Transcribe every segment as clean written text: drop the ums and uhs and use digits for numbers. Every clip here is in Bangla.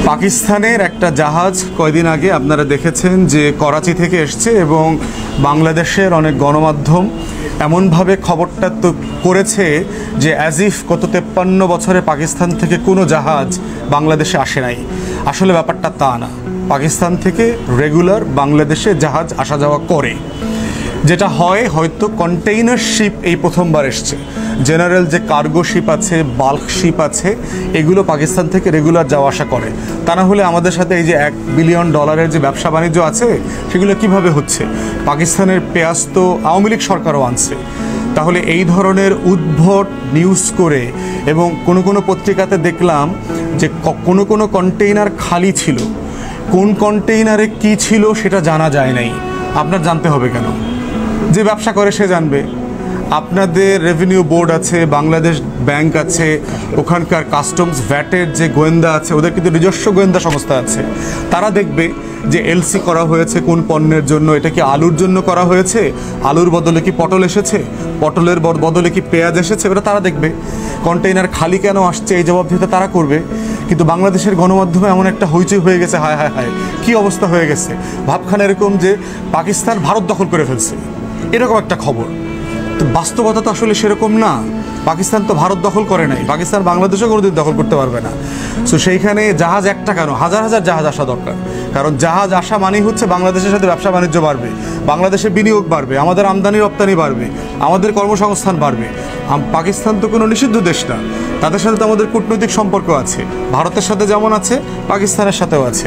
পাকিস্তানের একটা জাহাজ কয়দিন আগে আপনারা দেখেছেন যে করাচি থেকে এসছে এবং বাংলাদেশের অনেক গণমাধ্যম এমনভাবে খবরটা তো করেছে যে অ্যাজ ইফ গত 53 বছরে পাকিস্তান থেকে কোনো জাহাজ বাংলাদেশে আসে নাই। আসলে ব্যাপারটা তা না। পাকিস্তান থেকে রেগুলার বাংলাদেশে জাহাজ আসা যাওয়া করে। যেটা হয় হয়তো কন্টেইনার শিপ এই প্রথমবার এসছে। জেনারেল যে কার্গো শিপ আছে, বাল্ক শিপ আছে, এগুলো পাকিস্তান থেকে রেগুলার যাওয়া আসা করে। তা না হলে আমাদের সাথে এই যে $1 বিলিয়ন যে ব্যবসা বাণিজ্য আছে সেগুলো কিভাবে হচ্ছে? পাকিস্তানের পেঁয়াজ তো আওয়ামী লীগ সরকারও আনছে। তাহলে এই ধরনের উদ্ভট নিউজ করে এবং কোনো পত্রিকাতে দেখলাম যে কোনো কন্টেইনার খালি ছিল, কোন কন্টেইনারে কি ছিল সেটা জানা যায় নাই। আপনার জানতে হবে কেন? যে ব্যবসা করে সে জানবে। আপনাদের রেভিনিউ বোর্ড আছে, বাংলাদেশ ব্যাংক আছে, ওখানকার কাস্টমস ভ্যাটের যে গোয়েন্দা আছে, ওদের কিন্তু নিজস্ব গোয়েন্দা সংস্থা আছে। তারা দেখবে যে এলসি করা হয়েছে কোন পণ্যের জন্য, এটা কি আলুর জন্য করা হয়েছে, আলুর বদলে কি পটল এসেছে, পটলের বদলে কি পেঁয়াজ এসেছে, ওটা তারা দেখবে। কন্টেইনার খালি কেন আসছে এই জবাবদিহিতা তারা করবে। কিন্তু বাংলাদেশের গণমাধ্যমে এমন একটা হইচই হয়ে গেছে, হায় হায় হায় কী অবস্থা হয়ে গেছে। ভাবখানা এরকম যে পাকিস্তান ভারত দখল করে ফেলছে, এরকম একটা খবর। তো বাস্তবতা তো আসলে সেরকম না। পাকিস্তান তো ভারত দখল করে নাই, পাকিস্তান বাংলাদেশও কোনোদিন দখল করতে পারবে না। সো সেইখানে জাহাজ একটা কেন, হাজার হাজার জাহাজ আসা দরকার। কারণ জাহাজ আসা মানেই হচ্ছে বাংলাদেশের সাথে ব্যবসা বাণিজ্য বাড়বে, বাংলাদেশে বিনিয়োগ বাড়বে, আমাদের আমদানি রপ্তানি বাড়বে, আমাদের কর্মসংস্থান বাড়বে। পাকিস্তান তো কোনো নিষিদ্ধ দেশ না, তাদের সাথে তো আমাদের কূটনৈতিক সম্পর্ক আছে, ভারতের সাথে যেমন আছে পাকিস্তানের সাথেও আছে।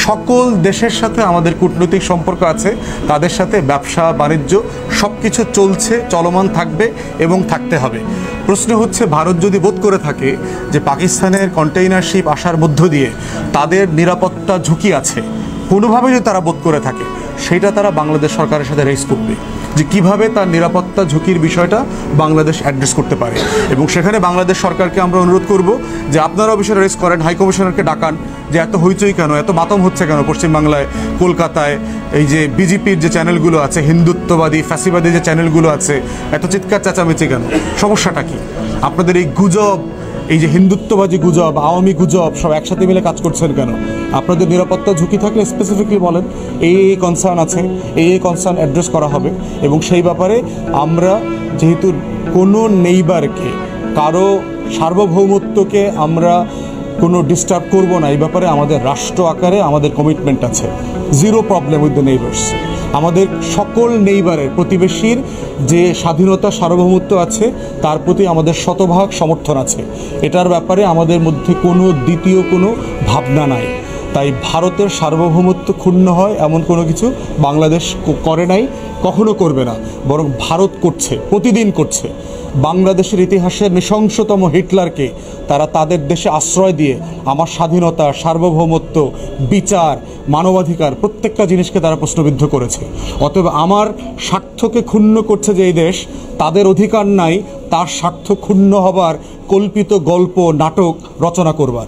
সকল দেশের সাথে আমাদের কূটনৈতিক সম্পর্ক আছে, তাদের সাথে ব্যবসা বাণিজ্য সব কিছু চলছে, চলমান থাকবে এবং থাকতে হবে। প্রশ্ন হচ্ছে ভারত যদি বোধ করে থাকে যে পাকিস্তানের কন্টেইনার শিপ আসার মধ্য দিয়ে তাদের নিরাপত্তা ঝুঁকি আছে, কোনোভাবে যদি তারা বোধ করে থাকে, সেটা তারা বাংলাদেশ সরকারের সাথে রেজ করবে যে কিভাবে তার নিরাপত্তা ঝুঁকির বিষয়টা বাংলাদেশ অ্যাড্রেস করতে পারে। এবং সেখানে বাংলাদেশ সরকারকে আমরা অনুরোধ করব যে আপনারাও বিষয়টা রেজ করেন, হাই কমিশনারকে ডাকান যে এত হইচই কেন, এত মাতম হচ্ছে কেন পশ্চিমবাংলায়, কলকাতায় এই যে বিজেপির যে চ্যানেলগুলো আছে, হিন্দুত্ববাদী ফ্যাসিবাদী যে চ্যানেলগুলো আছে, এত চিৎকার চেঁচামেচি কেন? সমস্যাটা কি? আপনাদের এই গুজব, এই যে হিন্দুত্ববাদী গুজব, আওয়ামী গুজব সব একসাথে মিলে কাজ করছেন কেন? আপনাদের নিরাপত্তা ঝুঁকি থাকলে স্পেসিফিকলি বলেন এই কনসার্ন আছে, এই কনসার্ন অ্যাড্রেস করা হবে। এবং সেই ব্যাপারে আমরা যেহেতু কোনো নেইবারকে, কারো সার্বভৌমত্বকে আমরা কোনো ডিস্টার্ব করব না, এই ব্যাপারে আমাদের রাষ্ট্র আকারে আমাদের কমিটমেন্ট আছে। Zero problem with the neighbours. আমাদের সকল নেইবারের, প্রতিবেশীর যে স্বাধীনতা সার্বভৌমত্ব আছে তার প্রতি আমাদের শতভাগ সমর্থন আছে। এটার ব্যাপারে আমাদের মধ্যে কোনো দ্বিতীয় কোনো ভাবনা নাই। তাই ভারতের সার্বভৌমত্ব ক্ষুণ্ণ হয় এমন কোনো কিছু বাংলাদেশ করে নাই, কখনো করবে না, বরং ভারত করছে, প্রতিদিন করছে। বাংলাদেশের ইতিহাসের নৃশংসতম হিটলারকে তারা তাদের দেশে আশ্রয় দিয়ে আমার স্বাধীনতা, সার্বভৌমত্ব, বিচার, মানবাধিকার প্রত্যেকটা জিনিসকে তারা প্রশ্নবিদ্ধ করেছে। অতএব আমার স্বার্থকে ক্ষুণ্ণ করছে যে এই দেশ, তাদের অধিকার নাই তার স্বার্থ ক্ষুণ্ণ হবার কল্পিত গল্প, নাটক রচনা করবার।